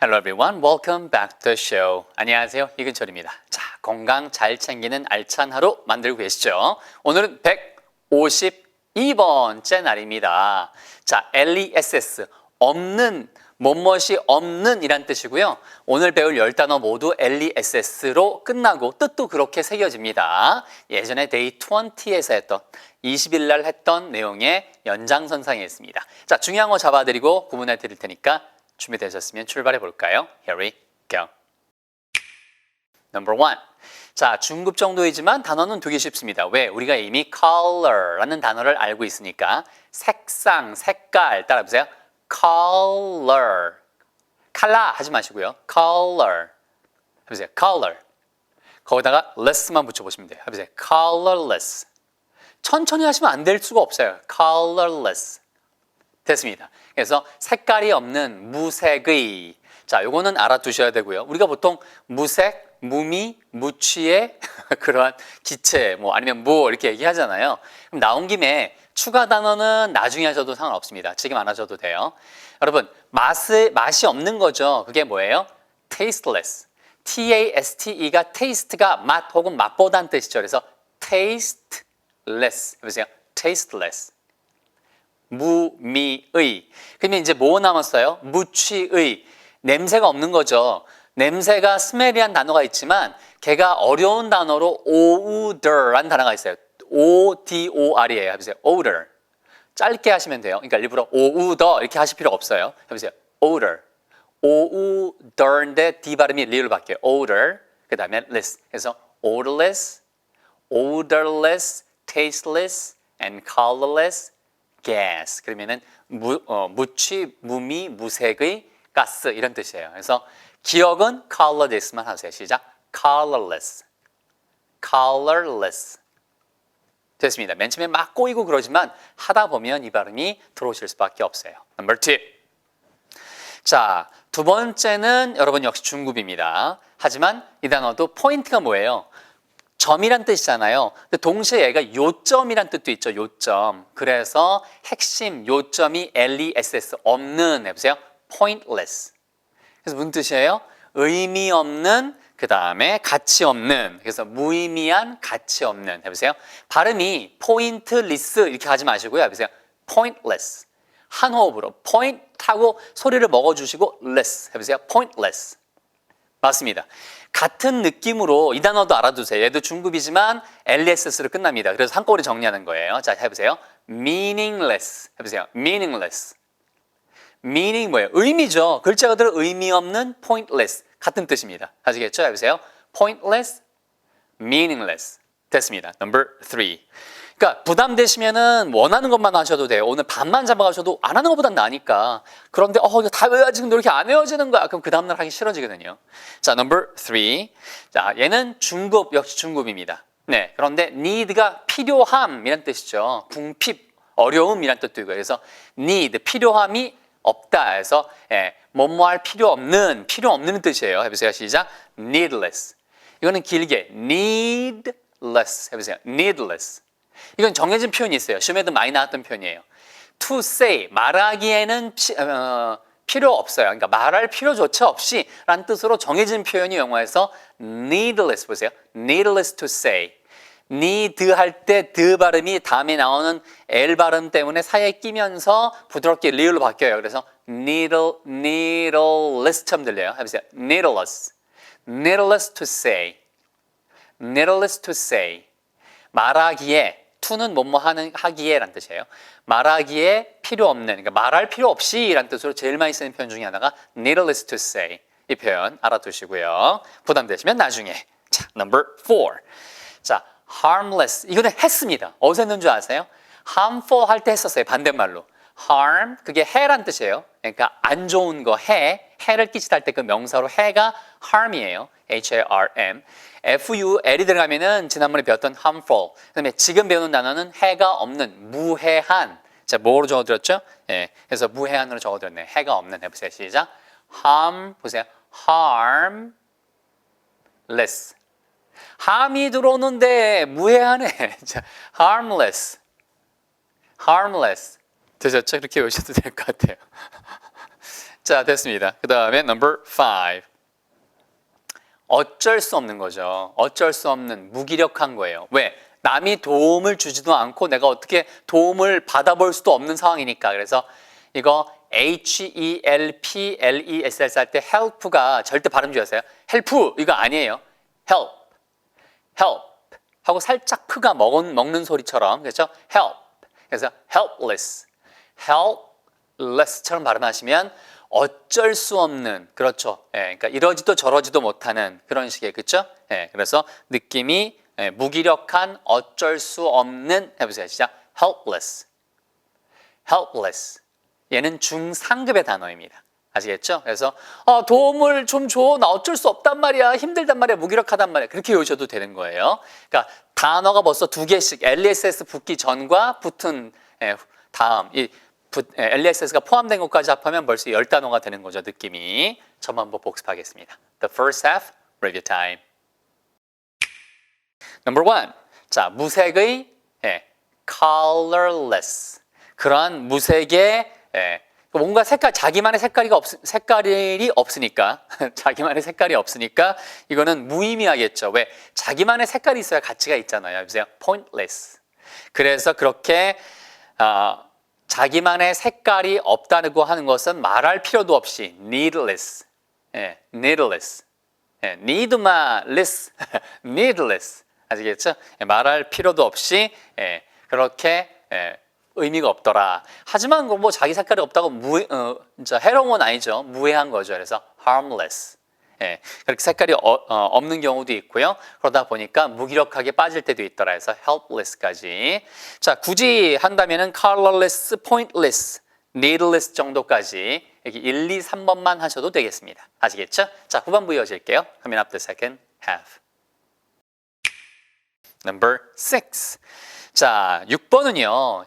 Hello everyone, welcome back to the show. 안녕하세요, 이근철입니다. 자, 건강 잘 챙기는 알찬 하루 만들고 계시죠? 오늘은 152번째 날입니다. 자, LESS, 없는, 뭐뭇이 없는 이란 뜻이고요. 오늘 배울 10단어 모두 LESS로 끝나고 뜻도 그렇게 새겨집니다. 예전에 데이 20에서 했던 20일 날 했던 내용의 연장선상에 있습니다. 자, 중요한 거 잡아드리고 구분해 드릴 테니까 준비되셨으면 출발해 볼까요? Here we go. Number one. 자, 중급 정도이지만 단어는 되게 쉽습니다. 왜? 우리가 이미 color라는 단어를 알고 있으니까 색상, 색깔 따라해보세요. color. 컬러 하지 마시고요. color. 해보세요. color. 거기다가 less만 붙여보시면 돼요. 해보세요. colorless. 천천히 하시면 안 될 수가 없어요. colorless. 됐습니다. 그래서 색깔이 없는 무색의. 자, 요거는 알아두셔야 되고요. 우리가 보통 무색, 무미, 무취의 그러한 기체, 뭐 아니면 뭐 이렇게 얘기하잖아요. 그럼 나온 김에 추가 단어는 나중에 하셔도 상관없습니다. 지금 안 하셔도 돼요. 여러분, 맛이 없는 거죠. 그게 뭐예요? tasteless. T-A-S-T-E가 taste가 맛 혹은 맛보다는 뜻이죠. 그래서 tasteless. 해보세요. tasteless. 무미의. 그러면 이제 뭐 남았어요? 무취의. 냄새가 없는 거죠. 냄새가 스멜이란 단어가 있지만 걔가 어려운 단어로 odor라는 단어가 있어요. O-D-O-R이에요. 해보세요. odor. 짧게 하시면 돼요. 그러니까 일부러 odor 이렇게 하실 필요 없어요. 해보세요. odor. odor인데 D 발음이 리로 바뀌어요. odor. 그 다음에 less. 그래서 odorless, odorless, tasteless, and colorless gas. 그러면은 무취, 무미, 무색의 가스 이런 뜻이에요. 그래서 기억은 colorless만 하세요. 시작. colorless. colorless. 됐습니다. 맨 처음에 막 꼬이고 그러지만 하다 보면 이 발음이 들어오실 수밖에 없어요. Number two. 자, 두 번째는 여러분 역시 중급입니다. 하지만 이 단어도 포인트가 뭐예요? 점이란 뜻이잖아요. 근데 동시에 얘가 요점이란 뜻도 있죠. 요점. 그래서 핵심 요점이 LESS 없는 해보세요. pointless. 그래서 무슨 뜻이에요? 의미 없는 그 다음에 가치 없는. 그래서 무의미한 가치 없는. 해보세요. 발음이 pointless 이렇게 하지 마시고요. 해보세요. pointless. 한 호흡으로 point 하고 소리를 먹어주시고 less. 해보세요. pointless. 맞습니다. 같은 느낌으로 이 단어도 알아두세요. 얘도 중급이지만 LESS로 끝납니다. 그래서 한꺼번에 정리하는 거예요. 자, 해보세요. meaningless. 해보세요. meaningless. meaning 뭐예요? 의미죠. 글자 그대로 의미 없는 pointless. 같은 뜻입니다. 아시겠죠? 해보세요. pointless, meaningless. 됐습니다. Number three. 그러니까 부담되시면은 원하는 것만 하셔도 돼요. 오늘 반만 잡아가셔도 안 하는 것보단 나으니까. 그런데 이거 다 외워야지. 근데 이렇게 안 외워지는 거야. 그럼 그 다음날 하기 싫어지거든요. 자, number three. 자, 얘는 중급, 역시 중급입니다. 네, 그런데 need가 필요함이란 뜻이죠. 궁핍, 어려움이란 뜻도 있고요. 그래서 need, 필요함이 없다 해서 뭐할 필요 없는 뜻이에요. 해보세요. 시작. needless. 이거는 길게 needless. 해보세요. needless. 이건 정해진 표현이 있어요. 시험에도 많이 나왔던 표현이에요. to say, 말하기에는 필요 없어요. 그러니까 말할 필요조차 없이 라는 뜻으로 정해진 표현이 영어에서 needless 보세요. needless to say. need 할 때 드 발음이 다음에 나오는 L 발음 때문에 사이에 끼면서 부드럽게 리을로 바뀌어요. 그래서 needless처럼 들려요. 해보세요. needless. needless to say. needless to say. 말하기에 to는 뭐뭐 하기에 라는 뜻이에요. 말하기에 필요 없는, 그러니까 말할 필요 없이 라는 뜻으로 제일 많이 쓰는 표현 중에 하나가 needless to say. 이 표현 알아두시고요. 부담되시면 나중에. 자, number four. 자, harmless. 이거는 했습니다. 어디서 했는 줄 아세요? harmful 할 때 했었어요. 반대말로. harm, 그게 해란 뜻이에요. 그러니까 안 좋은 거, 해를 끼치다 할 때 그 명사로 해가 harm이에요. H-A-R-M. F-U-L이 들어가면은 지난번에 배웠던 harmful. 그 다음에 지금 배우는 단어는 해가 없는, 무해한. 자, 뭐로 적어드렸죠? 예, 그래서 무해한으로 적어드렸네. 해가 없는. 해보세요. 시작. harm, 보세요. harmless. 함이 들어오는데 무해하네. 자, harmless. harmless. 되셨죠? 그렇게 외우셔도 될 것 같아요. 자, 됐습니다. 그 다음에 number 5. 어쩔 수 없는 거죠. 어쩔 수 없는 무기력한 거예요. 왜? 남이 도움을 주지도 않고 내가 어떻게 도움을 받아볼 수도 없는 상황이니까. 그래서 이거 helpless 할 때 help가 절대 발음 주세요. help 이거 아니에요. help, help 하고 살짝 프가 먹는 소리처럼 그렇죠? help. 그래서 helpless, helpless처럼 발음하시면 어쩔 수 없는 그렇죠. 예, 그러니까 이러지도 저러지도 못하는 그런 식의 그렇죠? 예, 그래서 느낌이 무기력한 어쩔 수 없는 해보세요. 시작. helpless, helpless. 얘는 중상급의 단어입니다. 아시겠죠? 그래서 도움을 좀 줘. 나 어쩔 수 없단 말이야. 힘들단 말이야. 무기력하단 말이야. 그렇게 외우셔도 되는 거예요. 그러니까 단어가 벌써 2개씩 LESS 붙기 전과 붙은 다음 이 LESS가 포함된 것까지 합하면 벌써 10단어가 되는 거죠. 느낌이. 점 한번 복습하겠습니다. The first half, review time. Number 1. 자, 무색의 colorless. 그러한 무색의 뭔가 자기만의 색깔이 없으니까 자기만의 색깔이 없으니까 이거는 무의미하겠죠. 왜? 자기만의 색깔이 있어야 가치가 있잖아요. 보세요. pointless. 그래서 그렇게 자기만의 색깔이 없다고 하는 것은 말할 필요도 없이 needless. needless. need만 less. needless. 아시겠죠? 말할 필요도 없이 그렇게 의미가 없더라. 하지만 뭐 자기 색깔이 없다고 진짜 해로운 건 아니죠. 무해한 거죠. 그래서 harmless. 그렇게 색깔이 없는 경우도 있고요. 그러다 보니까 무기력하게 빠질 때도 있더라 해서 helpless까지. 자, 굳이 한다면은 colorless, pointless, needless 정도까지 여기 1, 2, 3번만 하셔도 되겠습니다. 아시겠죠? 자, 후반부 이어질게요. Coming up the second half. Number 6. 자, 6번은요.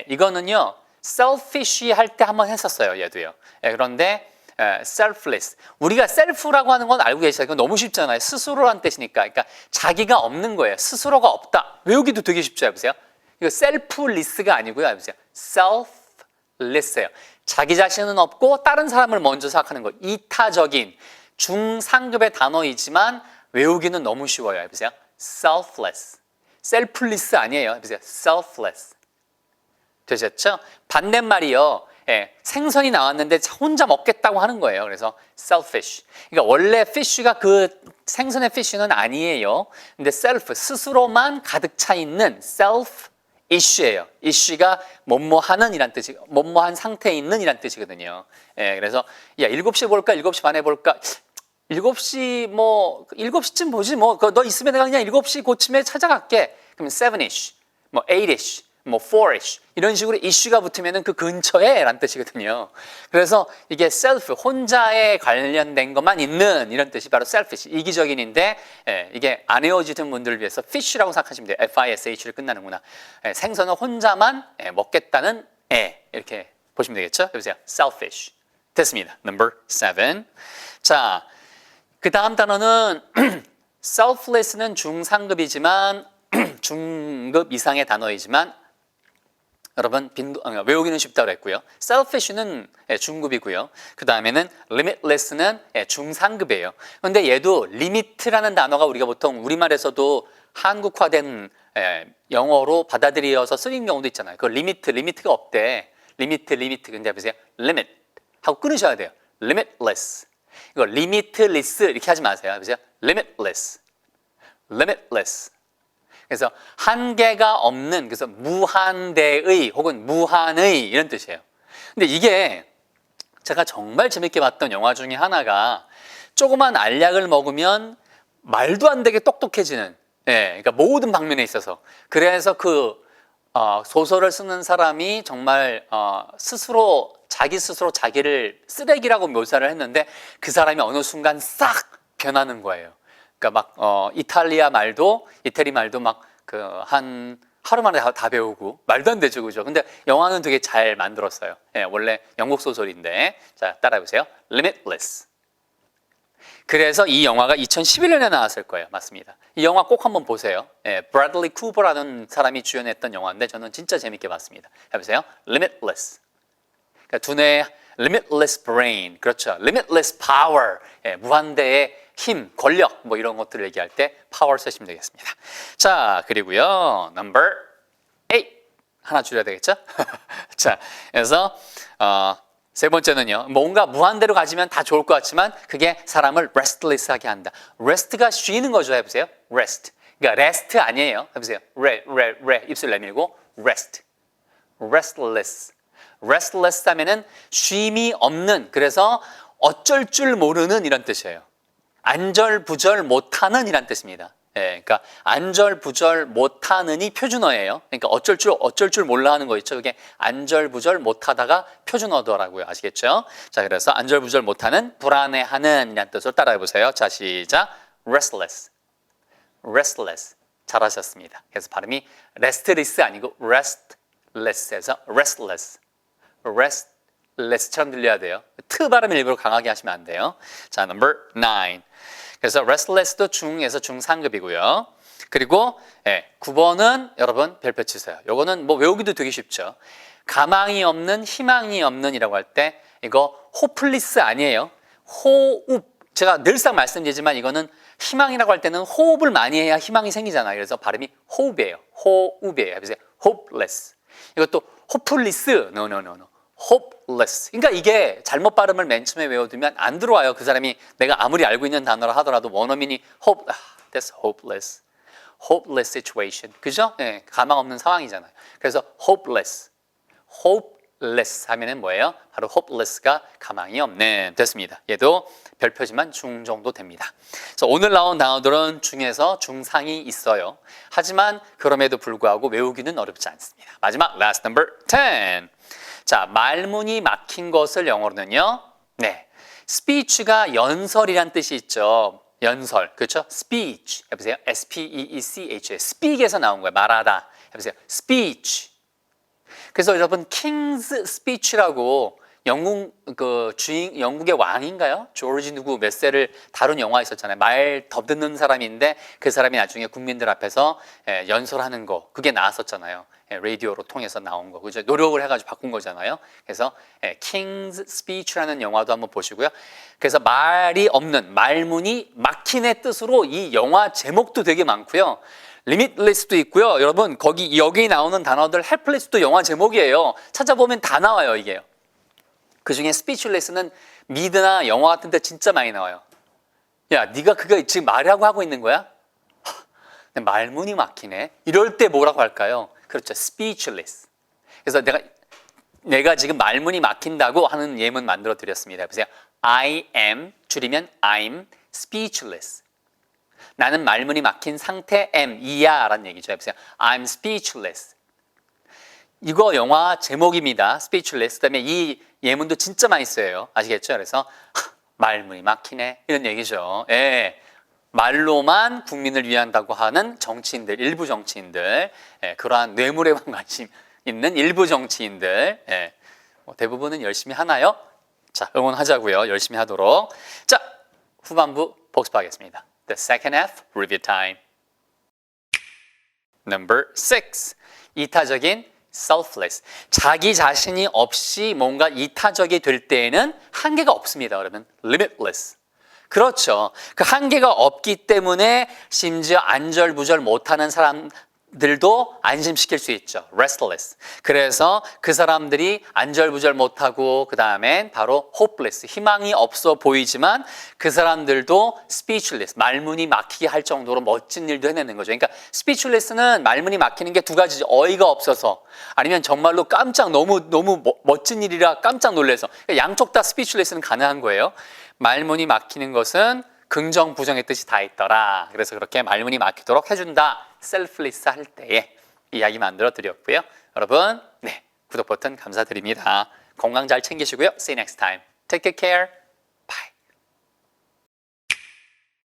이거는요. selfish 할 때 한번 했었어요. 얘도요. 그런데 selfless. 우리가 self라고 하는 건 알고 계시죠? 이건 너무 쉽잖아요. 스스로란 뜻이니까. 그러니까 자기가 없는 거예요. 스스로가 없다. 외우기도 되게 쉽죠. 해보세요. 이거 selfless가 아니고요. 해보세요. selfless예요. 자기 자신은 없고 다른 사람을 먼저 생각하는 거. 이타적인 중상급의 단어이지만 외우기는 너무 쉬워요. 해보세요. selfless. selfless 아니에요. 해보세요. selfless. 되셨죠? 반대말이요. 생선이 나왔는데 혼자 먹겠다고 하는 거예요. 그래서 selfish. 그러니까 원래 fish가 그 생선의 fish는 아니에요. 근데 self, 스스로만 가득 차 있는 self issue예요. issue가 뭐뭐하는 이란 뜻이, 뭐뭐한 상태에 있는 이란 뜻이거든요. 그래서 야, 7시 볼까? 7시 반에 볼까? 7시쯤 보지 뭐. 너 있으면 내가 그냥 7시 고침에 찾아갈게. 그러면 7ish, 뭐 8ish. 뭐 4ish 이런 식으로 이슈가 붙으면은 그 근처에 라는 뜻이거든요. 그래서 이게 self 혼자에 관련된 것만 있는 이런 뜻이 바로 selfish 이기적인인데 이게 안 외워지던 분들을 위해서 fish라고 생각하시면 돼요. fish를 끝나는구나. 생선을 혼자만 먹겠다는 이렇게 보시면 되겠죠. 여보세요. selfish. 됐습니다. Number 7. 자, 그 다음 단어는 selfless는 중상급이지만 중급 이상의 단어이지만 여러분 외우기는 쉽다고 했고요. selfish는 중급이고요. 그 다음에는 limitless는 중상급이에요. 그런데 얘도 limit라는 단어가 우리가 보통 우리말에서도 한국화된 영어로 받아들여서 쓰는 경우도 있잖아요. 그 limit가 없대. limit. 근데 보세요. limit 하고 끊으셔야 돼요. limitless. 이거 limitless 이렇게 하지 마세요. 보세요. limitless. 그래서 한계가 없는, 그래서 무한대의 혹은 무한의 이런 뜻이에요. 근데 이게 제가 정말 재밌게 봤던 영화 중에 하나가 조그만 알약을 먹으면 말도 안 되게 똑똑해지는, 그러니까 모든 방면에 있어서. 그래서 그 소설을 쓰는 사람이 정말 자기 스스로 자기를 쓰레기라고 묘사를 했는데 그 사람이 어느 순간 싹 변하는 거예요. 그러니까 막 이탈리 말도 막 그 한 하루 만에 다 배우고 말도 안 되죠, 그죠? 근데 영화는 되게 잘 만들었어요. 원래 영국 소설인데 자 따라해 보세요. limitless. 그래서 이 영화가 2011년에 나왔을 거예요. 맞습니다. 이 영화 꼭 한번 보세요. 예, 브래들리 쿠버라는 사람이 주연했던 영화인데 저는 진짜 재밌게 봤습니다. 해보세요. Limitless. 그러니까 두뇌의 limitless brain. 그렇죠. limitless power. 예, 무한대의 힘, 권력 뭐 이런 것들을 얘기할 때 power 쓰시면 되겠습니다. 자, 그리고요. number 8. 하나 줄여야 되겠죠? 자, 그래서 세 번째는요. 뭔가 무한대로 가지면 다 좋을 것 같지만 그게 사람을 restless하게 한다. rest가 쉬는 거죠. 해보세요. rest. 그러니까 rest 아니에요. 해보세요. 입술 내밀고 rest. restless. restless 하면은 쉼이 없는, 그래서 어쩔 줄 모르는 이런 뜻이에요. 안절부절 못하는 이란 뜻입니다. 예, 그러니까 안절부절 못하는이 표준어예요. 그러니까 어쩔 줄 몰라 하는 거 있죠. 그게 안절부절 못하다가 표준어더라고요. 아시겠죠? 자, 그래서 안절부절 못하는, 불안해하는 이란 뜻으로 따라해 보세요. 자, 시작. restless. restless. 잘하셨습니다. 그래서 발음이 restless 아니고 restless에서 restless. restless처럼 들려야 돼요. 트 발음을 일부러 강하게 하시면 안 돼요. 자, number 9. 그래서 restless도 중에서 중상급이고요. 그리고 9번은 여러분 별표 치세요. 요거는 뭐 외우기도 되게 쉽죠. 가망이 없는, 희망이 없는 이라고 할 때 이거 hopeless 아니에요. 호흡. 제가 늘상 말씀드리지만 이거는 희망이라고 할 때는 호흡을 많이 해야 희망이 생기잖아요. 그래서 발음이 호흡이에요. 호흡이에요. 그래서 hopeless. 이것도 hopeless. No. hopeless. 그러니까 이게 잘못 발음을 맨 처음에 외워두면 안 들어와요. 그 사람이 내가 아무리 알고 있는 단어라 하더라도 원어민이 that's hopeless. hopeless situation. 그죠? 네, 가망 없는 상황이잖아요. 그래서 hopeless. hopeless 하면은 뭐예요? 바로 hopeless가 가망이 없는. 됐습니다. 얘도 별표지만 중 정도 됩니다. 그래서 오늘 나온 단어들은 중에서 중상이 있어요. 하지만 그럼에도 불구하고 외우기는 어렵지 않습니다. 마지막 last number 10. 자, 말문이 막힌 것을 영어로는요. 네, speech가 연설이란 뜻이 있죠. 연설, 그렇죠? speech. 해보세요. S-P-E-E-C-H. speak에서 나온 거예요. 말하다. 해보세요. speech. 그래서 여러분 King's Speech라고 영국의 왕인가요? 조지 누구 몇 세를 다룬 영화 있었잖아요. 말 더듬는 사람인데 그 사람이 나중에 국민들 앞에서 연설하는 거, 그게 나왔었잖아요. 라디오로 통해서 나온 거, 그죠? 노력을 해가지고 바꾼 거잖아요. 그래서 King's Speech라는 영화도 한번 보시고요. 그래서 말이 없는, 말문이 막힌의 뜻으로 이 영화 제목도 되게 많고요. Limitless도 있고요. 여러분 여기 나오는 단어들 helpless도 영화 제목이에요. 찾아보면 다 나와요, 이게요. 그 중에 speechless는 미드나 영화 같은 데 진짜 많이 나와요. 야, 네가 그거 지금 말하고 하고 있는 거야? 말문이 막히네. 이럴 때 뭐라고 할까요? 그렇죠. speechless. 그래서 내가 지금 말문이 막힌다고 하는 예문 만들어 드렸습니다. 보세요. I am, 줄이면 I'm speechless. 나는 말문이 막힌 상태 M이야 라는 얘기죠. 보세요. I'm speechless. 이거 영화 제목입니다. speechless. 그다음에 이 예문도 진짜 많이 써요. 아시겠죠? 그래서 말문이 막히네 이런 얘기죠. 예. 말로만 국민을 위한다고 하는 정치인들, 일부 정치인들, 그러한 뇌물에만 관심 있는 일부 정치인들, 대부분은 열심히 하나요? 자, 응원하자고요. 열심히 하도록. 자, 후반부 복습하겠습니다. The second half, review time. Number 6. 이타적인 selfless. 자기 자신이 없이 뭔가 이타적이 될 때에는 한계가 없습니다. 그러면 limitless. 그렇죠. 그 한계가 없기 때문에 심지어 안절부절 못하는 사람들도 안심시킬 수 있죠. restless. 그래서 그 사람들이 안절부절 못하고 그 다음엔 바로 hopeless. 희망이 없어 보이지만 그 사람들도 speechless. 말문이 막히게 할 정도로 멋진 일도 해내는 거죠. 그러니까 speechless는 말문이 막히는 게 두 가지죠. 어이가 없어서 아니면 정말로 너무 멋진 일이라 깜짝 놀라서. 그러니까 양쪽 다 speechless는 가능한 거예요. 말문이 막히는 것은 긍정, 부정의 뜻이 다 있더라. 그래서 그렇게 말문이 막히도록 해준다. selfless 할 때에 이야기 만들어 드렸고요. 여러분, 구독 버튼 감사드립니다. 건강 잘 챙기시고요. See you next time. Take good care.